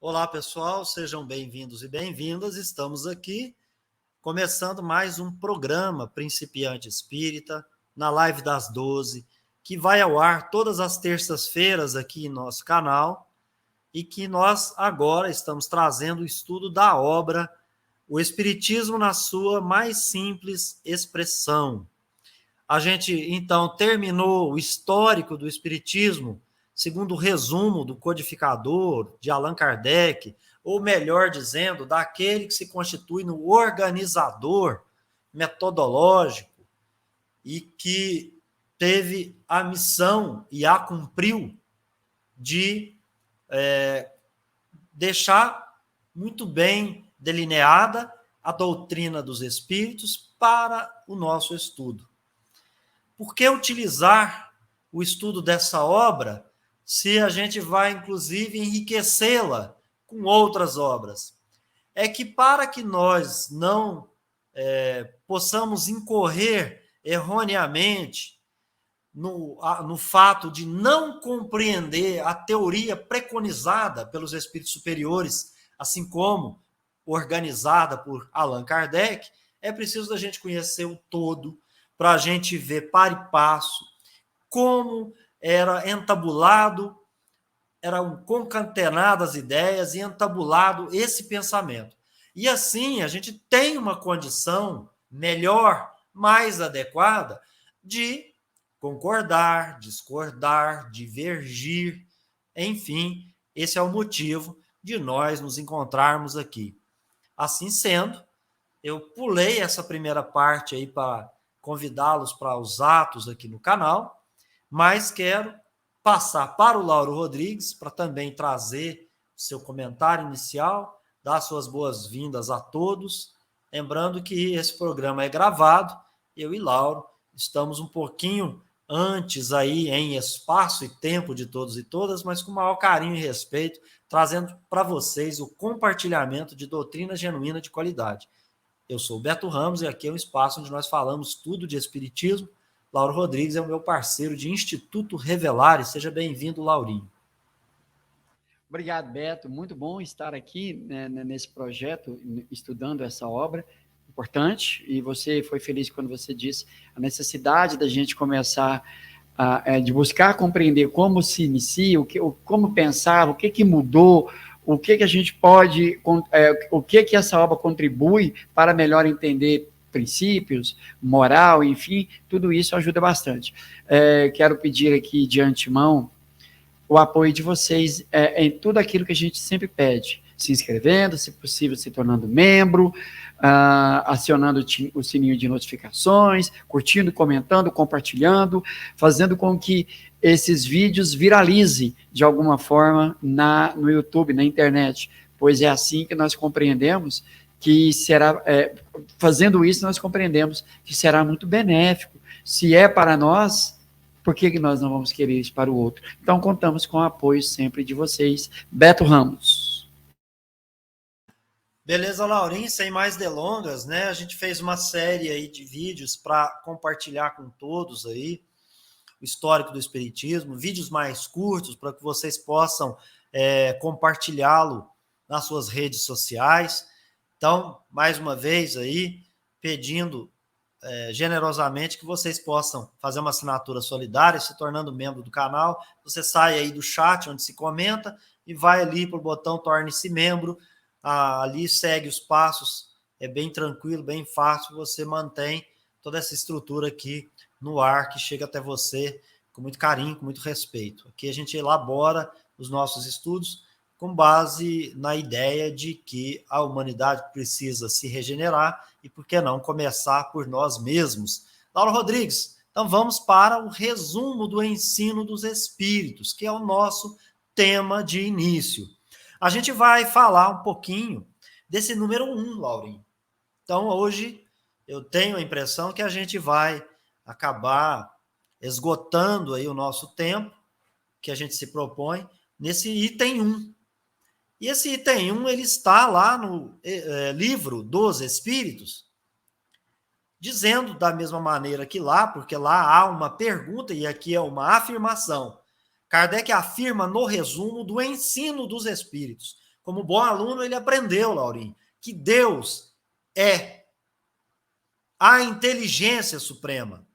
Olá, pessoal, sejam bem-vindos e bem-vindas. Estamos aqui começando mais um programa Principiante Espírita, na live das 12, que vai ao ar todas as terças-feiras aqui em nosso canal e que nós agora estamos trazendo o estudo da obra O Espiritismo na sua mais simples expressão. A gente, então, terminou o histórico do Espiritismo, segundo o resumo do codificador de Allan Kardec, ou melhor dizendo, daquele que se constitui no organizador metodológico e que teve a missão e a cumpriu de deixar muito bem delineada a doutrina dos espíritos para o nosso estudo. Por que utilizar o estudo dessa obra se a gente vai, inclusive, enriquecê-la com outras obras? É que para que nós não possamos incorrer erroneamente no fato de não compreender a teoria preconizada pelos espíritos superiores, assim como organizada por Allan Kardec, é preciso da gente conhecer o todo, para a gente ver para e passo como era entabulado, eram concatenadas ideias e entabulado esse pensamento. E assim a gente tem uma condição melhor, mais adequada de concordar, discordar, divergir, enfim, esse é o motivo de nós nos encontrarmos aqui. Assim sendo, eu pulei essa primeira parte aí para convidá-los para os atos aqui no canal, mas quero passar para o Lauro Rodrigues para também trazer seu comentário inicial, dar suas boas-vindas a todos, lembrando que esse programa é gravado, eu e Lauro estamos um pouquinho antes aí em espaço e tempo de todos e todas, mas com maior carinho e respeito, trazendo para vocês o compartilhamento de doutrina genuína de qualidade. Eu sou o Beto Ramos e aqui é um espaço onde nós falamos tudo de espiritismo. Lauro Rodrigues é o meu parceiro de Instituto Revelare. Seja bem-vindo, Laurinho. Obrigado, Beto. Muito bom estar aqui, né, nesse projeto, estudando essa obra importante. E você foi feliz quando você disse a necessidade da gente começar de buscar compreender como se inicia, como pensar, o que mudou, o que a gente pode, o que essa obra contribui para melhor entender princípios, moral, enfim, tudo isso ajuda bastante. Quero pedir aqui de antemão o apoio de vocês em tudo aquilo que a gente sempre pede, se inscrevendo, se possível, se tornando membro, acionando o sininho de notificações, curtindo, comentando, compartilhando, fazendo com que esses vídeos viralizem de alguma forma no YouTube, na internet, pois é assim que nós compreendemos que será, fazendo isso, nós compreendemos que será muito benéfico. Se é para nós, por que nós não vamos querer isso para o outro? Então, contamos com o apoio sempre de vocês. Beto Ramos. Beleza, Laurinho, sem mais delongas, né? A gente fez uma série aí de vídeos para compartilhar com todos aí o histórico do Espiritismo, vídeos mais curtos para que vocês possam compartilhá-lo nas suas redes sociais. Então, mais uma vez aí, pedindo generosamente que vocês possam fazer uma assinatura solidária, se tornando membro do canal. Você sai aí do chat onde se comenta e vai ali para o botão torne-se membro. Ali segue os passos, é bem tranquilo, bem fácil, você mantém toda essa estrutura aqui no ar, que chega até você com muito carinho, com muito respeito. Aqui a gente elabora os nossos estudos com base na ideia de que a humanidade precisa se regenerar e, por que não, começar por nós mesmos. Lauro Rodrigues, então vamos para o resumo do ensino dos espíritos, que é o nosso tema de início. A gente vai falar um pouquinho desse número 1, Laurinho. Então, hoje, eu tenho a impressão que a gente vai acabar esgotando aí o nosso tempo, que a gente se propõe, nesse item 1. E esse item 1, ele está lá no livro dos Espíritos, dizendo da mesma maneira que lá, porque lá há uma pergunta e aqui é uma afirmação. Kardec afirma no resumo do ensino dos Espíritos. Como bom aluno, ele aprendeu, Laurinho, que Deus é a inteligência suprema,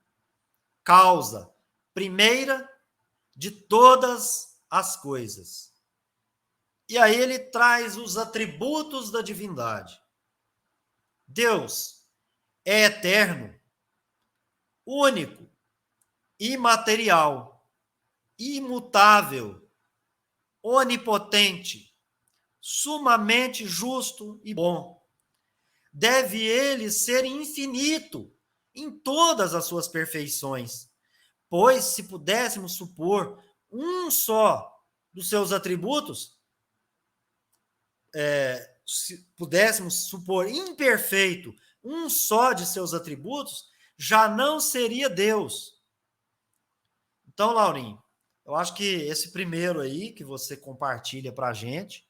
causa primeira de todas as coisas. E aí ele traz os atributos da divindade. Deus é eterno, único, imaterial, imutável, onipotente, sumamente justo e bom. Deve ele ser infinito em todas as suas perfeições, pois se pudéssemos supor um só dos seus atributos, se pudéssemos supor imperfeito um só de seus atributos, já não seria Deus. Então, Laurinho, eu acho que esse primeiro aí que você compartilha para a gente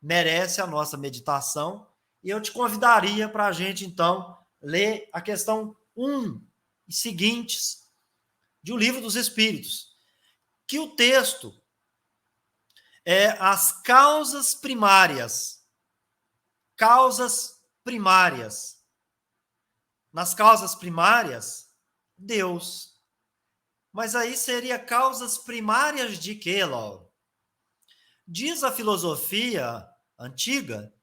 merece a nossa meditação, e eu te convidaria para a gente, então, ler a questão 1 e seguintes de O Livro dos Espíritos, que o texto é as causas primárias. Causas primárias. Nas causas primárias, Deus. Mas aí seria causas primárias de quê, Lauro? Diz a filosofia antiga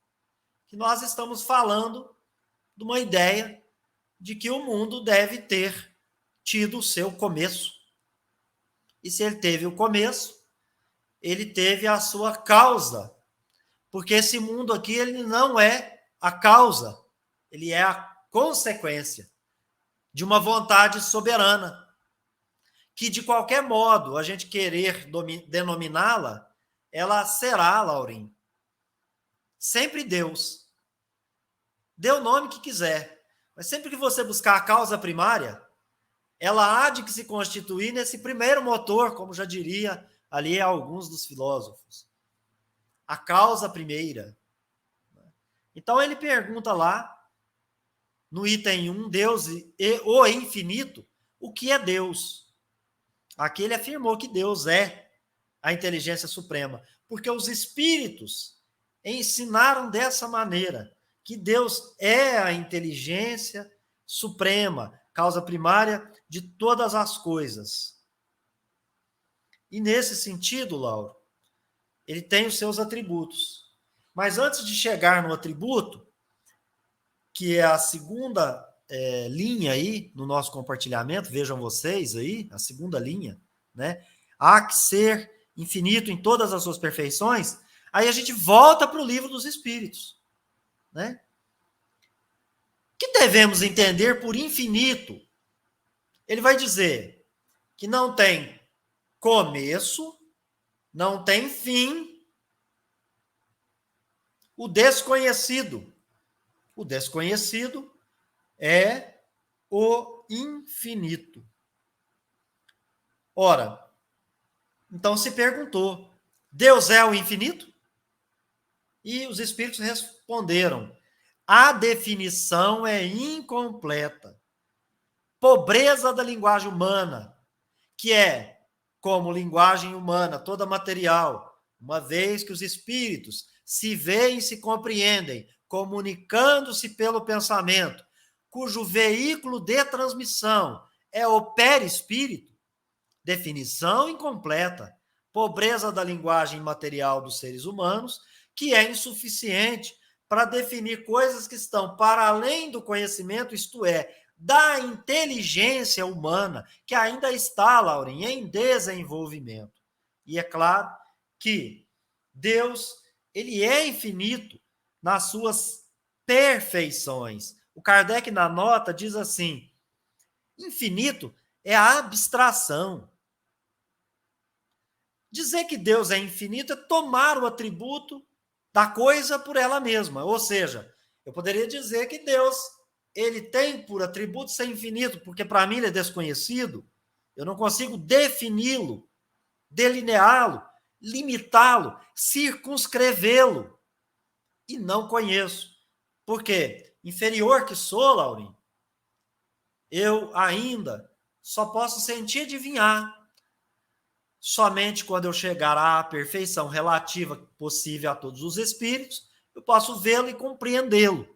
que nós estamos falando de uma ideia de que o mundo deve ter tido o seu começo. E se ele teve o começo, ele teve a sua causa. Porque esse mundo aqui, ele não é a causa, ele é a consequência de uma vontade soberana, que de qualquer modo a gente querer denominá-la, ela será, Laurinho, sempre Deus. Dê o nome que quiser, mas sempre que você buscar a causa primária, ela há de que se constituir nesse primeiro motor, como já diria ali alguns dos filósofos. A causa primeira. Então ele pergunta lá, no item 1, Deus e o infinito, o que é Deus? Aqui ele afirmou que Deus é a inteligência suprema, porque os espíritos ensinaram dessa maneira, que Deus é a inteligência suprema, causa primária de todas as coisas. E nesse sentido, Lauro, ele tem os seus atributos. Mas antes de chegar no atributo, que é a segunda linha aí no nosso compartilhamento, vejam vocês aí, a segunda linha, né? Há que ser infinito em todas as suas perfeições. Aí a gente volta para o Livro dos Espíritos, né? O que devemos entender por infinito? Ele vai dizer que não tem começo, não tem fim, o desconhecido. O desconhecido é o infinito. Ora, então se perguntou, Deus é o infinito? E os espíritos responderam, a definição é incompleta. Pobreza da linguagem humana, que é, como linguagem humana, toda material, uma vez que os espíritos se veem e se compreendem, comunicando-se pelo pensamento, cujo veículo de transmissão é o perispírito, definição incompleta, pobreza da linguagem material dos seres humanos, que é insuficiente para definir coisas que estão para além do conhecimento, isto é, da inteligência humana, que ainda está, Laurinha, em desenvolvimento. E é claro que Deus, ele é infinito nas suas perfeições. O Kardec, na nota, diz assim, infinito é a abstração. Dizer que Deus é infinito é tomar o atributo da coisa por ela mesma. Ou seja, eu poderia dizer que Deus, ele tem por atributo ser infinito, porque para mim ele é desconhecido, eu não consigo defini-lo, delineá-lo, limitá-lo, circunscrevê-lo, e não conheço. Por quê? Inferior que sou, Laurinho, eu ainda só posso sentir e adivinhar. somente quando eu chegar à perfeição relativa possível a todos os espíritos, eu posso vê-lo e compreendê-lo,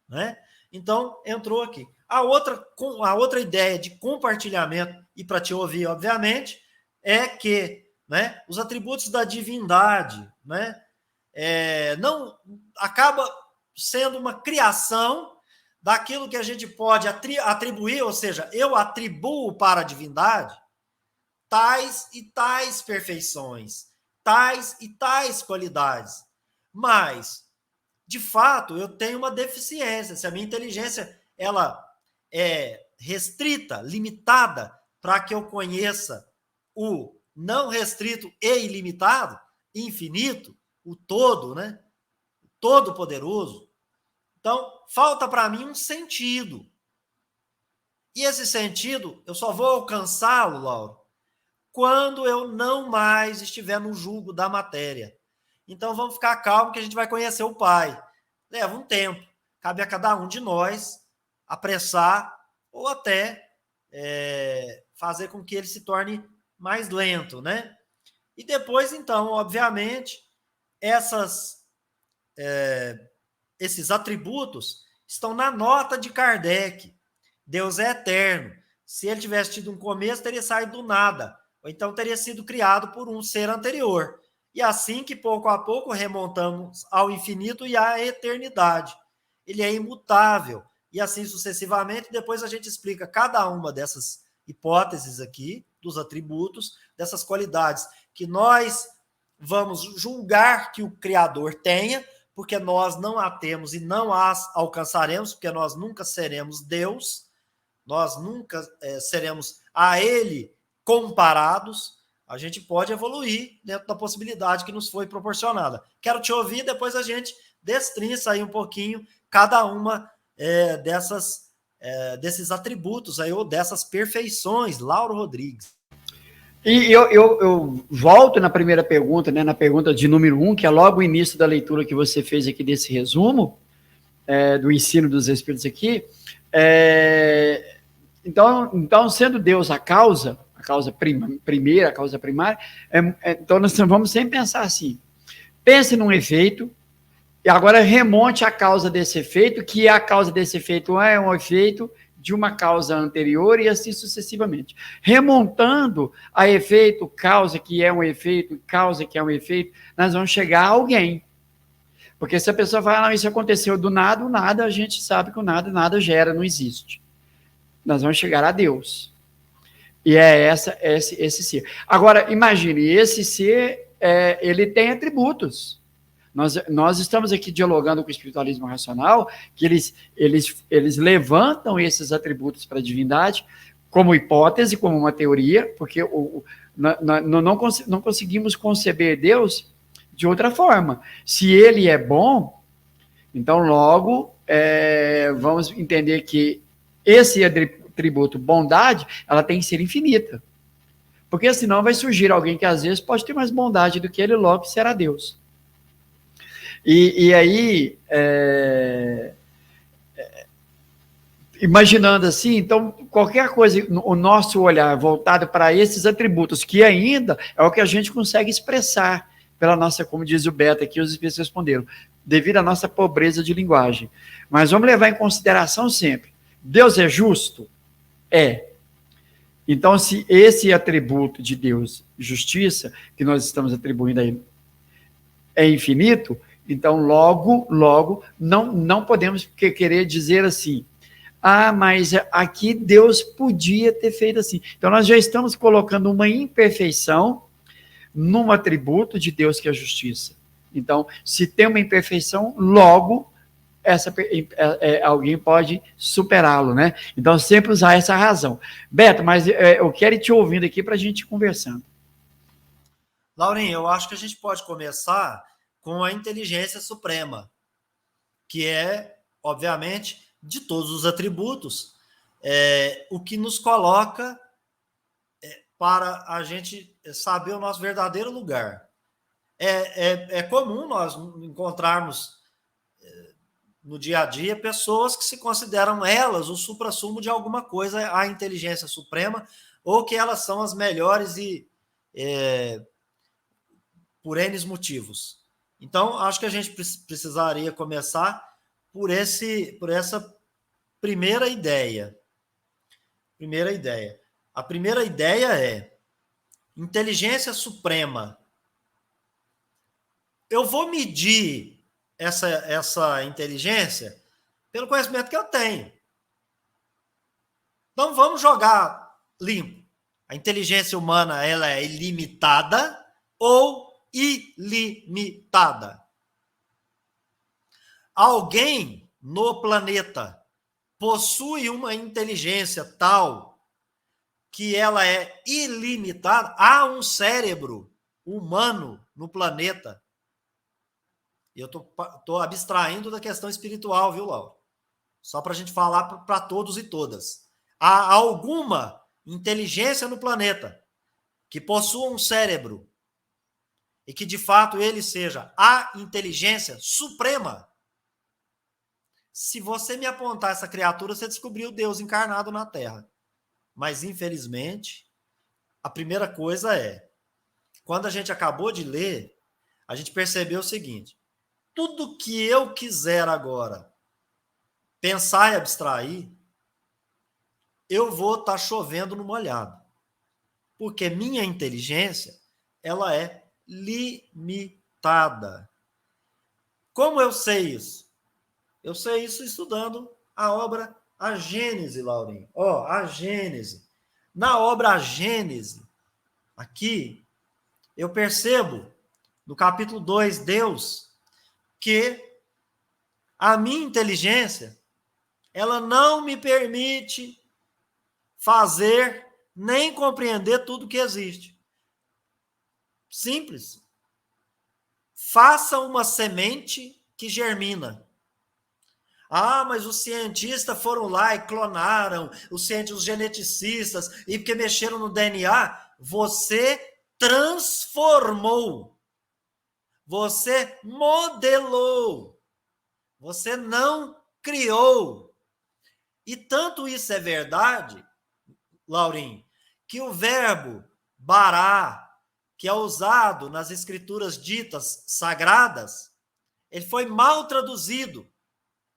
né? Então, entrou aqui. A outra ideia de compartilhamento, e para te ouvir, obviamente, é que, né, os atributos da divindade, né, não acaba sendo uma criação daquilo que a gente pode atribuir, ou seja, eu atribuo para a divindade tais e tais perfeições, tais e tais qualidades. Mas, de fato, eu tenho uma deficiência. Se a minha inteligência ela é restrita, limitada, para que eu conheça o não restrito e ilimitado, infinito, o todo, né? O todo-poderoso. Então, falta para mim um sentido. E esse sentido, eu só vou alcançá-lo, Lauro, quando eu não mais estiver no julgo da matéria. Então, vamos ficar calmo que a gente vai conhecer o Pai. Leva um tempo. Cabe a cada um de nós apressar ou até fazer com que ele se torne mais lento, né? E depois, então, obviamente, esses atributos estão na nota de Kardec. Deus é eterno. Se ele tivesse tido um começo, teria saído do nada. Ou então teria sido criado por um ser anterior. E assim que, pouco a pouco, remontamos ao infinito e à eternidade. Ele é imutável. E assim sucessivamente, depois a gente explica cada uma dessas hipóteses aqui, dos atributos, dessas qualidades que nós vamos julgar que o Criador tenha, porque nós não a temos e não as alcançaremos, porque nós nunca seremos Deus, nós nunca seremos a Ele comparados. A gente pode evoluir dentro da possibilidade que nos foi proporcionada. Quero te ouvir, depois a gente destrinça aí um pouquinho cada uma desses atributos aí, ou dessas perfeições. Lauro Rodrigues. E eu volto na primeira pergunta, né, na pergunta de número 1, que é logo o início da leitura que você fez aqui desse resumo, do ensino dos Espíritos aqui. Então, sendo Deus a causa primeira, a causa primária, então nós vamos sempre pensar assim, pense num efeito, e agora remonte a causa desse efeito, que a causa desse efeito é um efeito de uma causa anterior e assim sucessivamente. Remontando a efeito, causa que é um efeito, causa que é um efeito, nós vamos chegar a alguém. Porque se a pessoa fala, não, isso aconteceu do nada, o nada, a gente sabe que o nada gera, não existe. Nós vamos chegar a Deus. E é esse ser. Agora, imagine, esse ser, ele tem atributos. Nós estamos aqui dialogando com o espiritualismo racional, que eles levantam esses atributos para a divindade como hipótese, como uma teoria, porque não conseguimos conceber Deus de outra forma. Se ele é bom, então logo vamos entender que esse atributo, bondade, ela tem que ser infinita. Porque senão vai surgir alguém que às vezes pode ter mais bondade do que ele, logo será Deus. E aí, imaginando assim, então, qualquer coisa, o nosso olhar voltado para esses atributos, que ainda é o que a gente consegue expressar pela nossa, como diz o Beto aqui, os espíritos responderam, devido à nossa pobreza de linguagem. Mas vamos levar em consideração sempre, Deus é justo? É. Então, se esse atributo de Deus, justiça, que nós estamos atribuindo a ele, é infinito, então, logo, não podemos querer dizer assim, mas aqui Deus podia ter feito assim. Então, nós já estamos colocando uma imperfeição num atributo de Deus que é a justiça. Então, se tem uma imperfeição, logo, alguém pode superá-lo, né? Então, sempre usar essa razão. Beto, mas eu quero ir te ouvindo aqui para a gente ir conversando. Laurinho, eu acho que a gente pode começar com a inteligência suprema, que é, obviamente, de todos os atributos, o que nos coloca para a gente saber o nosso verdadeiro lugar. É comum nós encontrarmos no dia a dia pessoas que se consideram elas o suprassumo de alguma coisa, a inteligência suprema, ou que elas são as melhores e por N motivos. Então, acho que a gente precisaria começar por essa primeira ideia. A primeira ideia é inteligência suprema. Eu vou medir essa inteligência pelo conhecimento que eu tenho. Então, vamos jogar limpo. A inteligência humana, ela é ilimitada ou ilimitada? Alguém no planeta possui uma inteligência tal que ela é ilimitada? Há um cérebro humano no planeta. E eu estou abstraindo da questão espiritual, viu, Laura? Só para a gente falar para todos e todas. Há alguma inteligência no planeta que possua um cérebro e que, de fato, ele seja a inteligência suprema? Se você me apontar essa criatura, você descobriu Deus encarnado na Terra. Mas, infelizmente, a primeira coisa quando a gente acabou de ler, a gente percebeu o seguinte: tudo que eu quiser agora pensar e abstrair, eu vou estar chovendo no molhado. Porque minha inteligência, ela é limitada. Como eu sei isso? Eu sei isso estudando a obra A Gênese, Laurinho. A Gênese. Na obra A Gênese, aqui, eu percebo, no capítulo 2, Deus, que a minha inteligência, ela não me permite fazer nem compreender tudo que existe. Simples. Faça uma semente que germina. Mas os cientistas foram lá e clonaram, os geneticistas, e porque mexeram no DNA, você transformou, você modelou, você não criou. E tanto isso é verdade, Laurinho, que o verbo bará, que é usado nas escrituras ditas sagradas, ele foi mal traduzido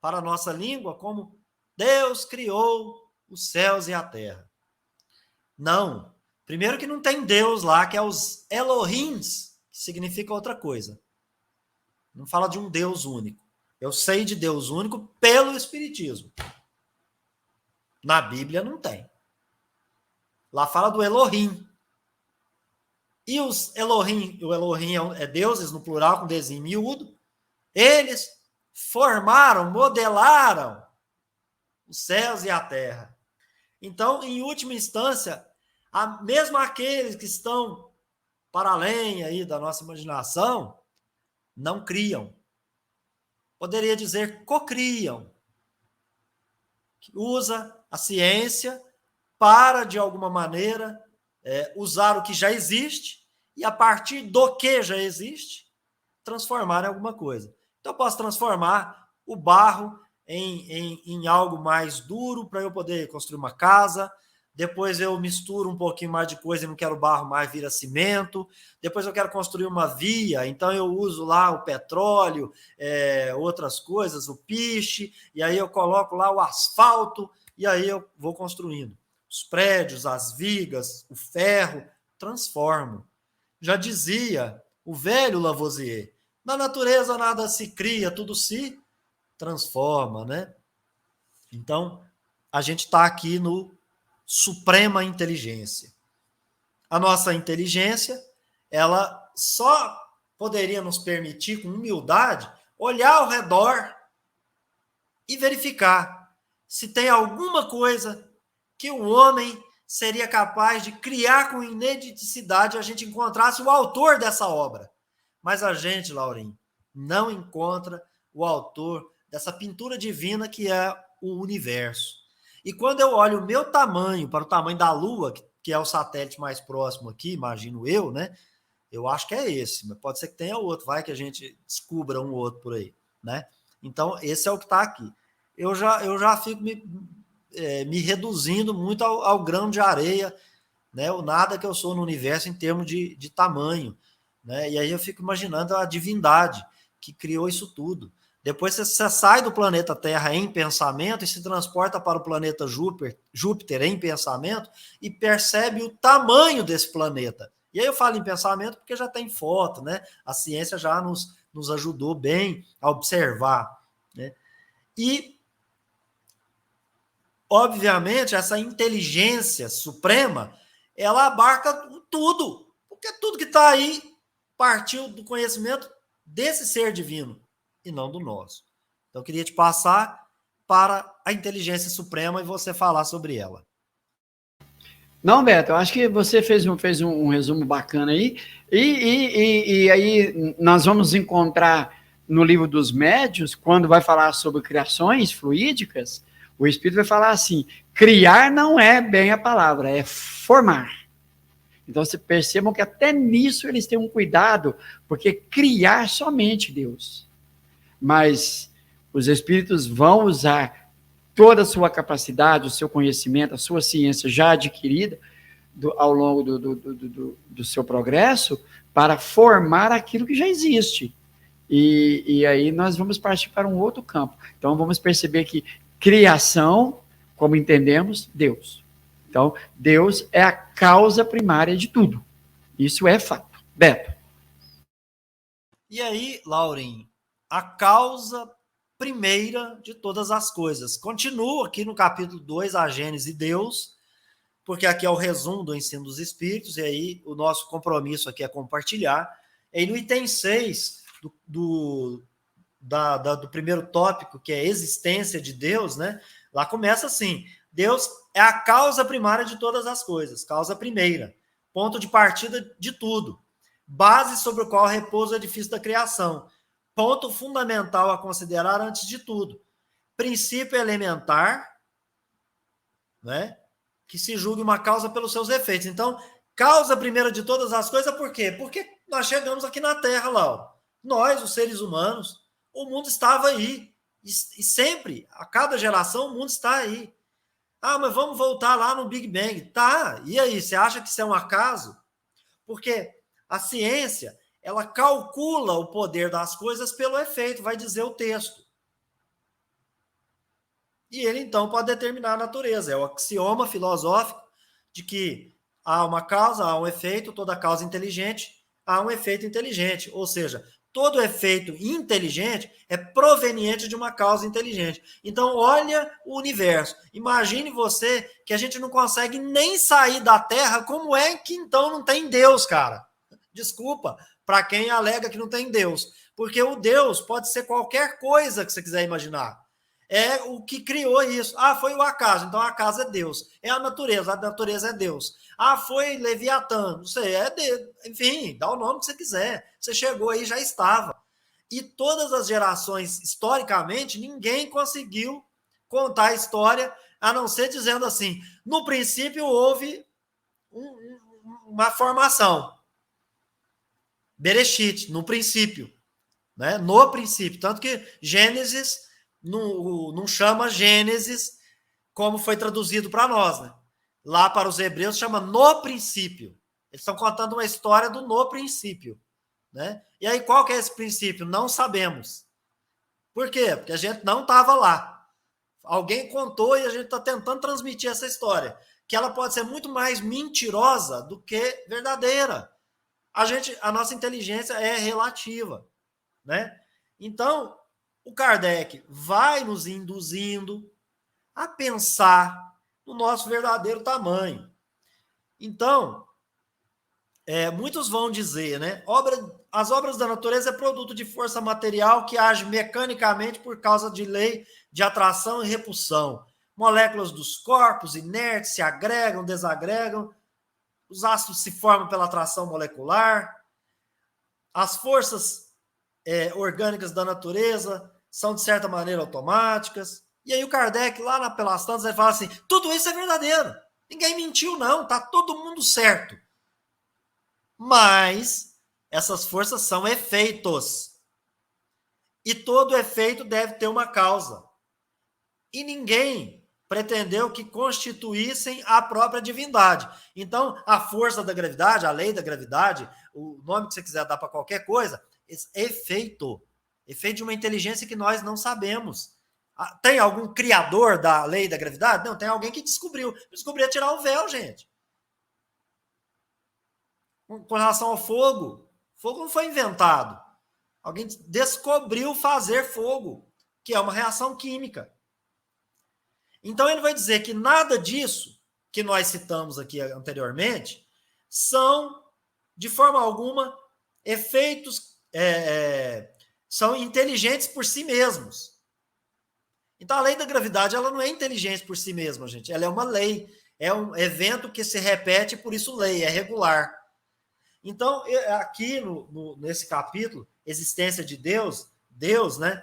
para a nossa língua como Deus criou os céus e a terra. Não. Primeiro que não tem Deus lá, que é os Elohims, que significa outra coisa. Não fala de um Deus único. Eu sei de Deus único pelo Espiritismo. Na Bíblia não tem. Lá fala do Elohim. E os Elohim, o Elohim é deuses no plural com desinho miúdo, eles formaram, modelaram os céus e a terra. Então, em última instância, mesmo aqueles que estão para além aí da nossa imaginação, não criam. Poderia dizer cocriam. Usa a ciência para, de alguma maneira, usar o que já existe e, a partir do que já existe, transformar em alguma coisa. Então, eu posso transformar o barro em algo mais duro para eu poder construir uma casa. Depois eu misturo um pouquinho mais de coisa e não quero barro mais, vira cimento. Depois eu quero construir uma via, então eu uso lá o petróleo, outras coisas, o piche, e aí eu coloco lá o asfalto, e aí eu vou construindo. Os prédios, as vigas, o ferro, transformo. Já dizia o velho Lavoisier, na natureza nada se cria, tudo se transforma, né? Então, a gente está aqui no suprema inteligência. A nossa inteligência, ela só poderia nos permitir, com humildade, olhar ao redor e verificar se tem alguma coisa que o homem seria capaz de criar com inediticidade, a gente encontrasse o autor dessa obra. Mas a gente, Laurinho, não encontra o autor dessa pintura divina que é o universo. E quando eu olho o meu tamanho para o tamanho da Lua, que é o satélite mais próximo aqui, imagino eu, né? Eu acho que é esse, mas pode ser que tenha outro, vai que a gente descubra um outro por aí, né? Então, esse é o que está aqui. Eu já fico me reduzindo muito ao grão de areia né? O nada que eu sou no universo em termos de tamanho, né? E aí eu fico imaginando a divindade que criou isso tudo. Depois você sai do planeta Terra em pensamento e se transporta para o planeta Júpiter em pensamento e percebe o tamanho desse planeta. E aí eu falo em pensamento porque já tem foto, né? A ciência já nos ajudou bem a observar, né? E, obviamente, essa inteligência suprema, ela abarca tudo, porque tudo que está aí partiu do conhecimento desse ser divino e não do nosso. Então, eu queria te passar para a inteligência suprema e você falar sobre ela. Não, Beto, eu acho que você fez um resumo bacana aí, e aí nós vamos encontrar no livro dos médiuns, quando vai falar sobre criações fluídicas, o Espírito vai falar assim, criar não é bem a palavra, é formar. Então, vocês percebam que até nisso eles têm um cuidado, porque criar somente Deus. Mas os Espíritos vão usar toda a sua capacidade, o seu conhecimento, a sua ciência já adquirida ao longo do seu progresso para formar aquilo que já existe. E aí nós vamos partir para um outro campo. Então vamos perceber que criação, como entendemos, Deus. Então, Deus é a causa primária de tudo. Isso é fato. Beto. E aí, Lauren, a causa primeira de todas as coisas. Continua aqui no capítulo 2, a Gênese e Deus, porque aqui é o resumo do ensino dos Espíritos, e aí o nosso compromisso aqui é compartilhar. E no item 6 do primeiro tópico, que é a existência de Deus, né? Lá começa assim, Deus é a causa primária de todas as coisas, causa primeira, ponto de partida de tudo, base sobre o qual repousa o edifício da criação, ponto fundamental a considerar antes de tudo, princípio elementar, né? Que se julgue uma causa pelos seus efeitos. Então, causa primeira de todas as coisas, por quê? Porque nós chegamos aqui na Terra, Laura. Nós, os seres humanos, o mundo estava aí. E sempre, a cada geração, o mundo está aí. Ah, mas vamos voltar lá no Big Bang. Tá, e aí, você acha que isso é um acaso? Porque a ciência, ela calcula o poder das coisas pelo efeito, vai dizer o texto. E ele, então, pode determinar a natureza. É o axioma filosófico de que há uma causa, há um efeito, toda causa inteligente, há um efeito inteligente. Ou seja, todo efeito inteligente é proveniente de uma causa inteligente. Então, olha o universo. Imagine você que a gente não consegue nem sair da Terra, como é que então não tem Deus, cara? Desculpa para quem alega que não tem Deus. Porque o Deus pode ser qualquer coisa que você quiser imaginar. É o que criou isso. Ah, foi o acaso, então o acaso é Deus. É a natureza é Deus. Ah, foi Leviatã, não sei, é Deus. Enfim, dá o nome que você quiser. Você chegou aí, já estava. E todas as gerações, historicamente, ninguém conseguiu contar a história, a não ser dizendo assim, no princípio houve uma formação. Bereshit, no princípio. Né? No princípio. Tanto que Gênesis não chama Gênesis como foi traduzido para nós, né? Lá para os hebreus chama no princípio. Eles estão contando uma história do no princípio, né? E aí qual que é esse princípio? Não sabemos. Por quê? Porque a gente não estava lá. Alguém contou e a gente está tentando transmitir essa história, que ela pode ser muito mais mentirosa do que verdadeira. A nossa inteligência é relativa, né? Então, o Kardec vai nos induzindo a pensar no nosso verdadeiro tamanho. Então, muitos vão dizer, né? As obras da natureza é produto de força material que age mecanicamente por causa de lei de atração e repulsão. Moléculas dos corpos inertes se agregam, desagregam, os ácidos se formam pela atração molecular, as forças orgânicas da natureza são, de certa maneira, automáticas. E aí o Kardec, lá pelas tantas, ele fala assim, tudo isso é verdadeiro. Ninguém mentiu, não. Tá todo mundo certo. Mas essas forças são efeitos. E todo efeito deve ter uma causa. E ninguém, pretendeu que constituíssem a própria divindade. Então, a força da gravidade, a lei da gravidade, o nome que você quiser dar para qualquer coisa, efeito de uma inteligência que nós não sabemos. Tem algum criador da lei da gravidade? Não, tem alguém que descobriu a tirar o véu, gente. Com relação ao fogo não foi inventado. Alguém descobriu fazer fogo, que é uma reação química. Então, ele vai dizer que nada disso que nós citamos aqui anteriormente são, de forma alguma, efeitos, são inteligentes por si mesmos. Então, a lei da gravidade ela não é inteligente por si mesma, gente. Ela é uma lei, é um evento que se repete, por isso lei, é regular. Então, aqui nesse capítulo, Existência de Deus, né?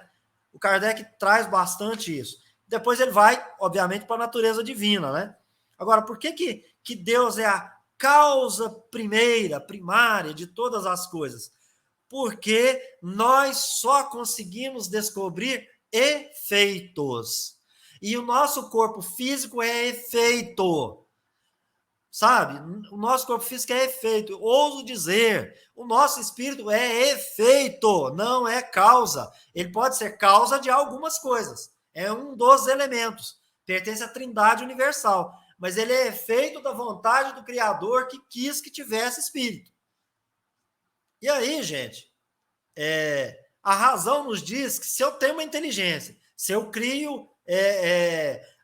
O Kardec traz bastante isso. Depois ele vai, obviamente, para a natureza divina, né? Agora, por que Deus é a causa primária de todas as coisas? Porque nós só conseguimos descobrir efeitos. E o nosso corpo físico é efeito. Sabe? O nosso corpo físico é efeito. Ouso dizer, o nosso espírito é efeito, não é causa. Ele pode ser causa de algumas coisas. É um dos elementos. Pertence à Trindade universal. Mas ele é efeito da vontade do Criador que quis que tivesse espírito. E aí, gente, a razão nos diz que se eu tenho uma inteligência, se eu crio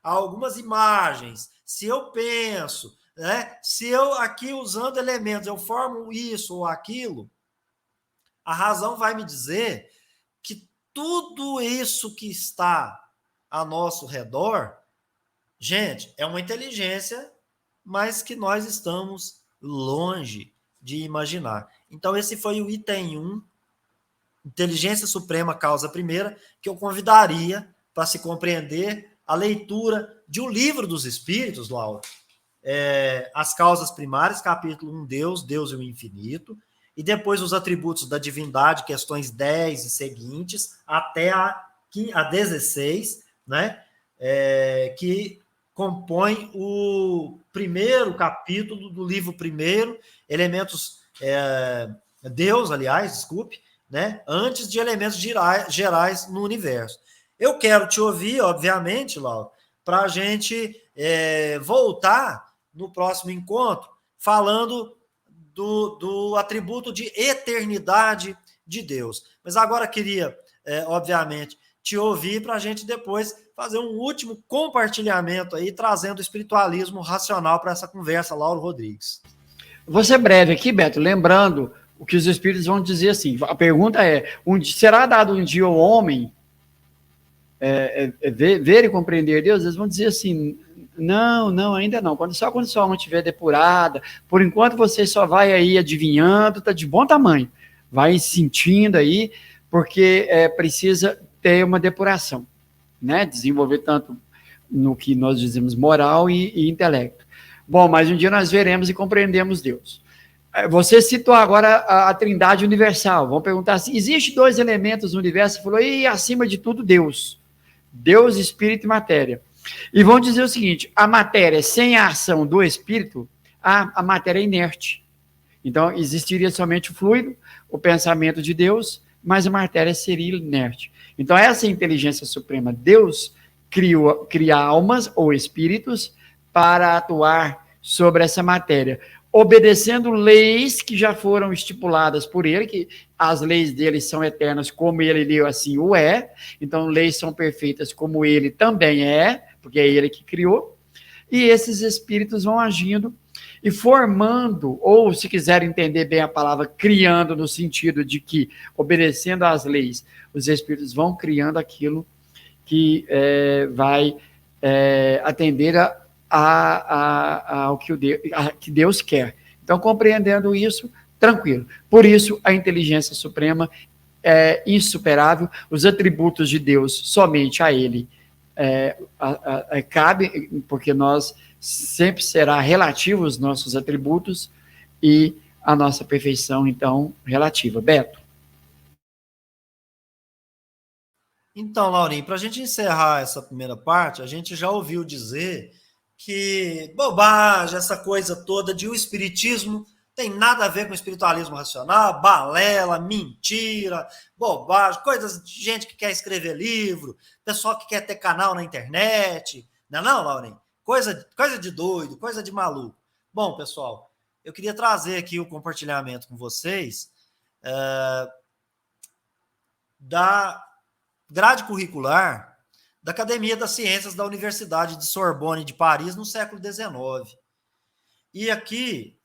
algumas imagens, se eu penso, né, se eu aqui usando elementos, eu formo isso ou aquilo, a razão vai me dizer que tudo isso que está a nosso redor, gente, é uma inteligência, mas que nós estamos longe de imaginar. Então, esse foi o item 1, Inteligência Suprema, causa primeira, que eu convidaria para se compreender a leitura de O Livro dos Espíritos, Laura. As causas primárias, capítulo 1, Deus e o infinito, e depois os atributos da divindade, questões 10 e seguintes, até a 16, né? Que compõe o primeiro capítulo do livro primeiro, elementos, Deus, aliás, desculpe, né? Antes de elementos gerais no universo. Eu quero te ouvir, obviamente, Laura, para a gente voltar no próximo encontro, falando do atributo de eternidade de Deus. Mas agora queria, obviamente, te ouvir para a gente depois fazer um último compartilhamento aí, trazendo o espiritualismo racional para essa conversa, Lauro Rodrigues. Vou ser breve aqui, Beto, lembrando o que os espíritos vão dizer assim. A pergunta é, será dado um dia ao homem ver e compreender Deus? Eles vão dizer assim, não, ainda não. Só quando sua alma estiver depurada, por enquanto você só vai aí adivinhando, tá de bom tamanho, vai sentindo aí, porque precisa ter uma depuração, né? Desenvolver tanto no que nós dizemos moral e intelecto. Bom, mas um dia nós veremos e compreendemos Deus. Você citou agora a Trindade Universal. Vamos perguntar assim, existe 2 elementos no universo? Você falou, e acima de tudo, Deus. Deus, Espírito e matéria. E vão dizer o seguinte, a matéria sem a ação do Espírito, a matéria é inerte. Então, existiria somente o fluido, o pensamento de Deus, mas a matéria seria inerte. Então, essa inteligência suprema, Deus cria almas ou espíritos para atuar sobre essa matéria, obedecendo leis que já foram estipuladas por ele, que as leis dele são eternas, como ele assim o é, então leis são perfeitas como ele também é, porque é ele que criou, e esses espíritos vão agindo e formando, ou se quiser entender bem a palavra, criando no sentido de que, obedecendo às leis, os espíritos vão criando aquilo que vai atender ao que Deus quer. Então, compreendendo isso, tranquilo. Por isso, a inteligência suprema é insuperável, os atributos de Deus, somente a Ele cabe, porque nós sempre será relativo os nossos atributos e a nossa perfeição, então, relativa. Beto? Então, Laurinho, para a gente encerrar essa primeira parte, a gente já ouviu dizer que bobagem, essa coisa toda de o espiritismo tem nada a ver com o espiritualismo racional, balela, mentira, bobagem, coisas de gente que quer escrever livro, pessoal que quer ter canal na internet. Não é não, Laurinho? Coisa de doido, coisa de maluco. Bom, pessoal, eu queria trazer aqui o compartilhamento com vocês da grade curricular da Academia das Ciências da Universidade de Sorbonne de Paris no século XIX. E aqui,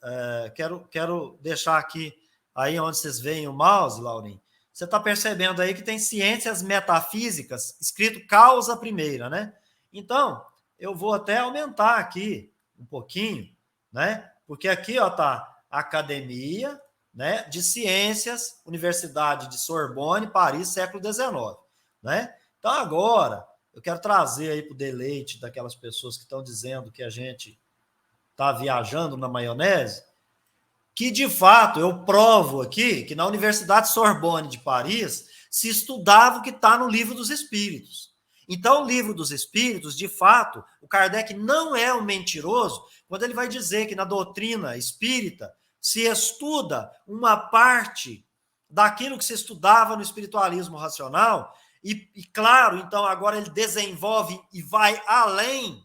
quero deixar aqui, aí onde vocês veem o mouse, Laurinho, você está percebendo aí que tem ciências metafísicas, escrito causa primeira, né? Então, eu vou até aumentar aqui um pouquinho, né? Porque aqui, ó, tá Academia, né, de Ciências, Universidade de Sorbonne, Paris, século XIX, né? Então, agora, eu quero trazer aí para o deleite daquelas pessoas que estão dizendo que a gente está viajando na maionese, que, de fato, eu provo aqui que na Universidade Sorbonne de Paris se estudava o que está no Livro dos Espíritos. Então, o Livro dos Espíritos, de fato, o Kardec não é um mentiroso quando ele vai dizer que na doutrina espírita se estuda uma parte daquilo que se estudava no espiritualismo racional e, claro, então agora ele desenvolve e vai além.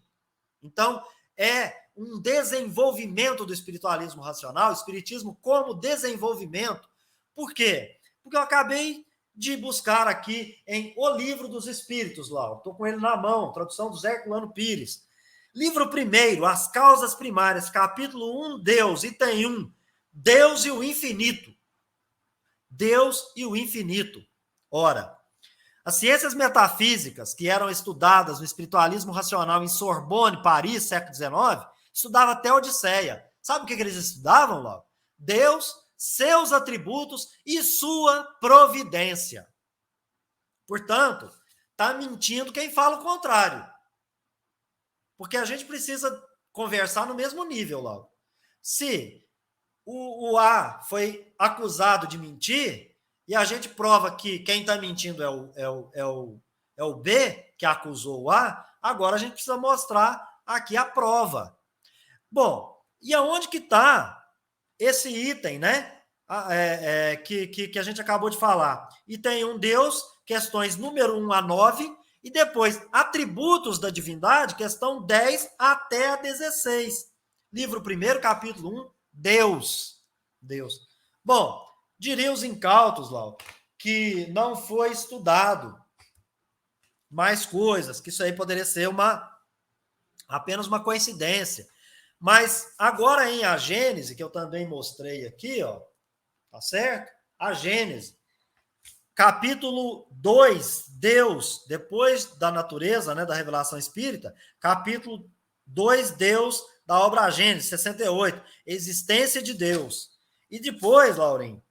Então, é um desenvolvimento do espiritualismo racional, espiritismo como desenvolvimento. Por quê? Porque eu acabei de buscar aqui em O Livro dos Espíritos, lá, estou com ele na mão, tradução do Zé Herculano Pires. Livro primeiro, As Causas Primárias, capítulo 1, Deus, item 1, Deus e o Infinito. Deus e o Infinito. Ora, as ciências metafísicas que eram estudadas no espiritualismo racional em Sorbonne, Paris, século XIX, estudava até Odisseia. Sabe o que eles estudavam, Lauro? Deus, seus atributos e sua providência. Portanto, está mentindo quem fala o contrário. Porque a gente precisa conversar no mesmo nível, Lauro. Se o A foi acusado de mentir, e a gente prova que quem está mentindo é o B, que acusou o A, agora a gente precisa mostrar aqui a prova. Bom, e aonde que está esse item, né? Que a gente acabou de falar. Item 1, Deus, questões número 1 a 9, e depois atributos da divindade, questão 10 até a 16. Livro 1, capítulo 1, Deus. Deus. Bom, diriam os incautos, Lau, que não foi estudado mais coisas, que isso aí poderia ser apenas uma coincidência. Mas agora em A Gênese, que eu também mostrei aqui, ó, tá certo? A Gênese, capítulo 2, Deus, depois da natureza, né, da revelação espírita, capítulo 2, Deus, da obra A Gênese, 68, existência de Deus. E depois, Laurinho,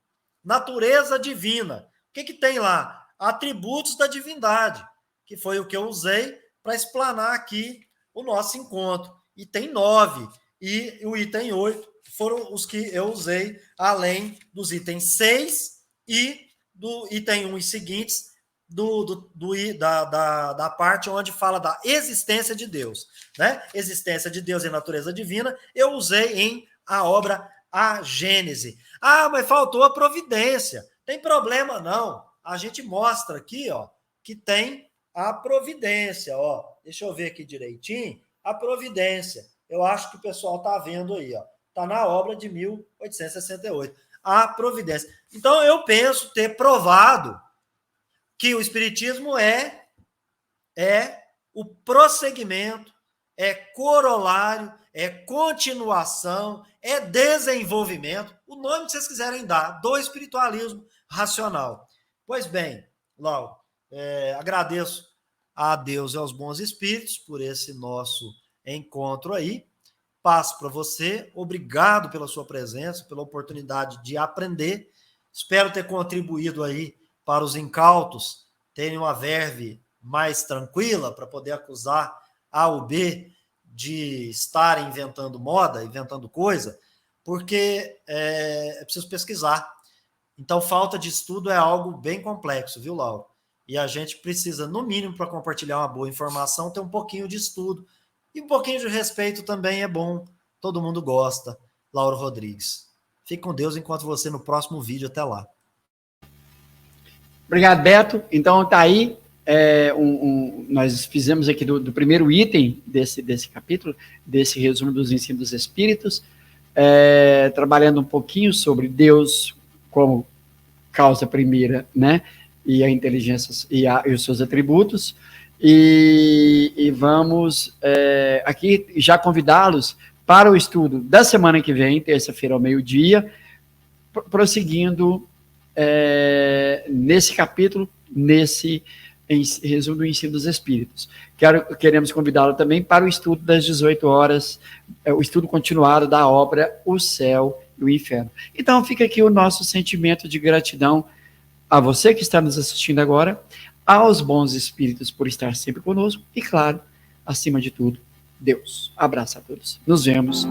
natureza divina. O que tem lá? Atributos da divindade, que foi o que eu usei para explanar aqui o nosso encontro. Item 9 e o item 8 foram os que eu usei, além dos itens 6 e do item 1 e seguintes, da parte onde fala da existência de Deus. Né? Existência de Deus e natureza divina, eu usei em a obra A Gênese. Ah, mas faltou a providência. Tem problema, não. A gente mostra aqui, ó, que tem a providência. Ó. Deixa eu ver aqui direitinho. A providência. Eu acho que o pessoal está vendo aí. Está na obra de 1868. A providência. Então, eu penso ter provado que o espiritismo é o prosseguimento, é corolário, é continuação, é desenvolvimento, o nome que vocês quiserem dar, do espiritualismo racional. Pois bem, Lau, agradeço a Deus e aos bons espíritos por esse nosso encontro aí. Passo para você, obrigado pela sua presença, pela oportunidade de aprender. Espero ter contribuído aí para os incautos terem uma verve mais tranquila para poder acusar A ou B de estar inventando moda, inventando coisa, porque é preciso pesquisar. Então, falta de estudo é algo bem complexo, viu, Lauro? E a gente precisa, no mínimo, para compartilhar uma boa informação, ter um pouquinho de estudo. E um pouquinho de respeito também é bom. Todo mundo gosta. Lauro Rodrigues. Fique com Deus, encontro você no próximo vídeo. Até lá. Obrigado, Beto. Então, tá aí. Nós fizemos aqui do primeiro item desse capítulo, desse resumo dos ensinos dos Espíritos, trabalhando um pouquinho sobre Deus como causa primeira, né? E a inteligência e os seus atributos. E vamos aqui já convidá-los para o estudo da semana que vem, terça-feira ao meio-dia, prosseguindo nesse capítulo, nesse resumo do ensino dos Espíritos. Queremos convidá-lo também para o estudo das 18 horas, o estudo continuado da obra O Céu e o Inferno. Então, fica aqui o nosso sentimento de gratidão a você que está nos assistindo agora, aos bons espíritos por estar sempre conosco e, claro, acima de tudo, Deus. Abraço a todos. Nos vemos.